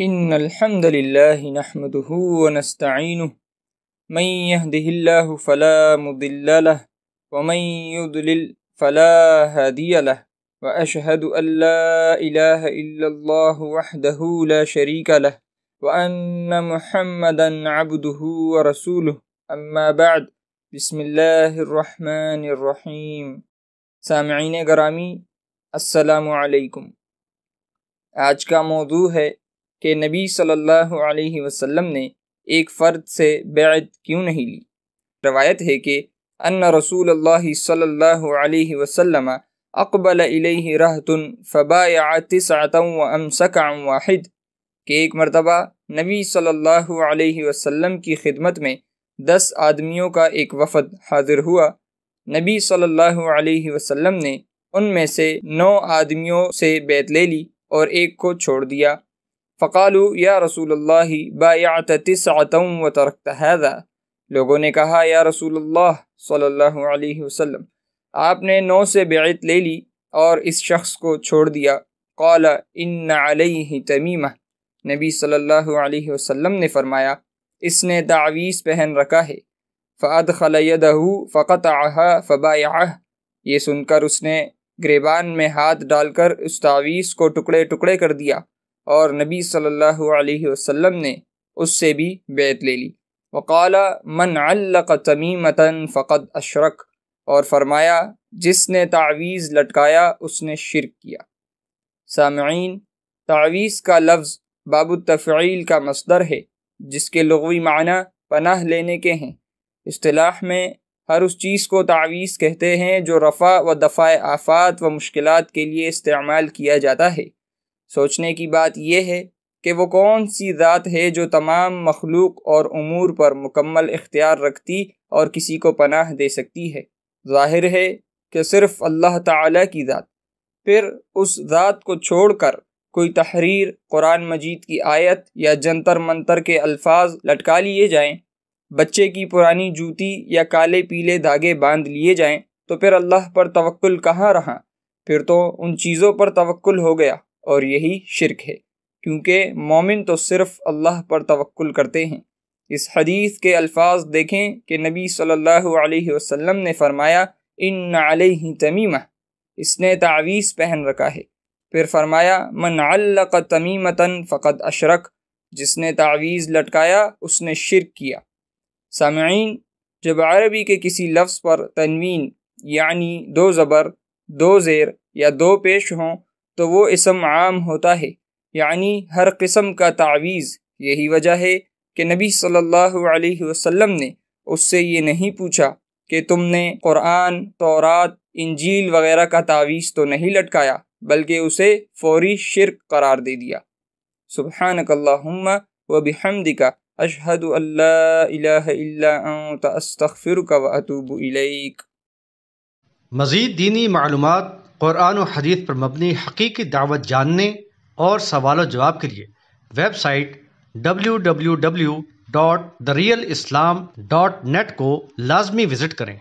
إن الحمد لله نحمده ونستعينه من يهده الله فلا مضل له ومن يضلل فلا هادي له وأشهد أن لا إله إلا الله وحده لا شريك له وأن محمدا عبده ورسوله أما بعد بسم الله الرحمن الرحيم سامعین گرامی السلام علیکم۔ آج کا موضوع ہے کہ نبی صلی اللہ علیہ وسلم نے ایک فرد سے بیعت کیوں نہیں لی۔ روایت ہے کہ ان رسول اللہ صلی اللہ علیہ وسلم اقبل الیہ رہط فبایع تسعۃ وامسک عن واحد، کہ ایک مرتبہ نبی صلی اللہ علیہ وسلم کی خدمت میں 10 آدمیوں کا ایک وفد حاضر ہوا۔ نبی صلی اللہ علیہ وسلم نے ان میں سے 9 آدمیوں سے بیعت لے لی اور ایک کو چھوڑ دیا۔ فقالوا یا رسول اللہ بایعت تسعۃ وترکت ھذا، لوگوں نے کہا یا رسول اللہ صلی اللہ علیہ وسلم، آپ نے 9 سے بیعت لے لی اور اس شخص کو چھوڑ دیا۔ قال ان علیہ تمیمہ، نبی صلی اللہ علیہ وسلم نے فرمایا اس نے تعویذ پہن رکھا ہے۔ فادخل یدہ فقطعها فبایعہ، یہ سن کر اس نے گریبان میں ہاتھ ڈال کر اس تعویذ کو ٹکڑے ٹکڑے کر دیا اور نبی صلی اللہ علیہ وسلم نے اس سے بھی بیعت لے لی۔ وقال من علق تمیمۃ فقد اشرک، اور فرمایا جس نے تعویذ لٹکایا اس نے شرک کیا۔ سامعین، تعویذ کا لفظ باب التفعیل کا مصدر ہے جس کے لغوی معنی پناہ لینے کے ہیں۔ اصطلاح میں ہر اس چیز کو تعویذ کہتے ہیں جو رفع و دفع آفات و مشکلات کے لیے استعمال کیا جاتا ہے۔ سوچنے کی بات یہ ہے کہ وہ کون سی ذات ہے جو تمام مخلوق اور امور پر مکمل اختیار رکھتی اور کسی کو پناہ دے سکتی ہے؟ ظاہر ہے کہ صرف اللہ تعالیٰ کی ذات۔ پھر اس ذات کو چھوڑ کر کوئی تحریر، قرآن مجید کی آیت یا جنتر منتر کے الفاظ لٹکا لیے جائیں، بچے کی پرانی جوتی یا کالے پیلے دھاگے باندھ لیے جائیں، تو پھر اللہ پر توکل کہاں رہا؟ پھر تو ان چیزوں پر توکل ہو گیا اور یہی شرک ہے، کیونکہ مومن تو صرف اللہ پر توکل کرتے ہیں۔ اس حدیث کے الفاظ دیکھیں کہ نبی صلی اللہ علیہ وسلم نے فرمایا ان علیہ تمیمہ، اس نے تعویذ پہن رکھا ہے۔ پھر فرمایا من علق تمیمۃ فقد اشرک، جس نے تعویذ لٹکایا اس نے شرک کیا۔ سامعین، جب عربی کے کسی لفظ پر تنوین یعنی 2 زبر، 2 زیر یا 2 پیش ہوں تو وہ اسم عام ہوتا ہے، یعنی ہر قسم کا تعویذ۔ یہی وجہ ہے کہ نبی صلی اللہ علیہ وسلم نے اس سے یہ نہیں پوچھا کہ تم نے قرآن، تورات، انجیل وغیرہ کا تعویذ تو نہیں لٹکایا، بلکہ اسے فوری شرک قرار دے دیا۔ سبحانک اللہم وبحمدک اشہد ان لا الہ الا انت استغفرک واتوب الیک۔ مزید دینی معلومات، قرآن و حدیث پر مبنی حقیقی دعوت جاننے اور سوال و جواب کے لیے ویب سائٹ www.therealislam.net کو لازمی وزٹ کریں۔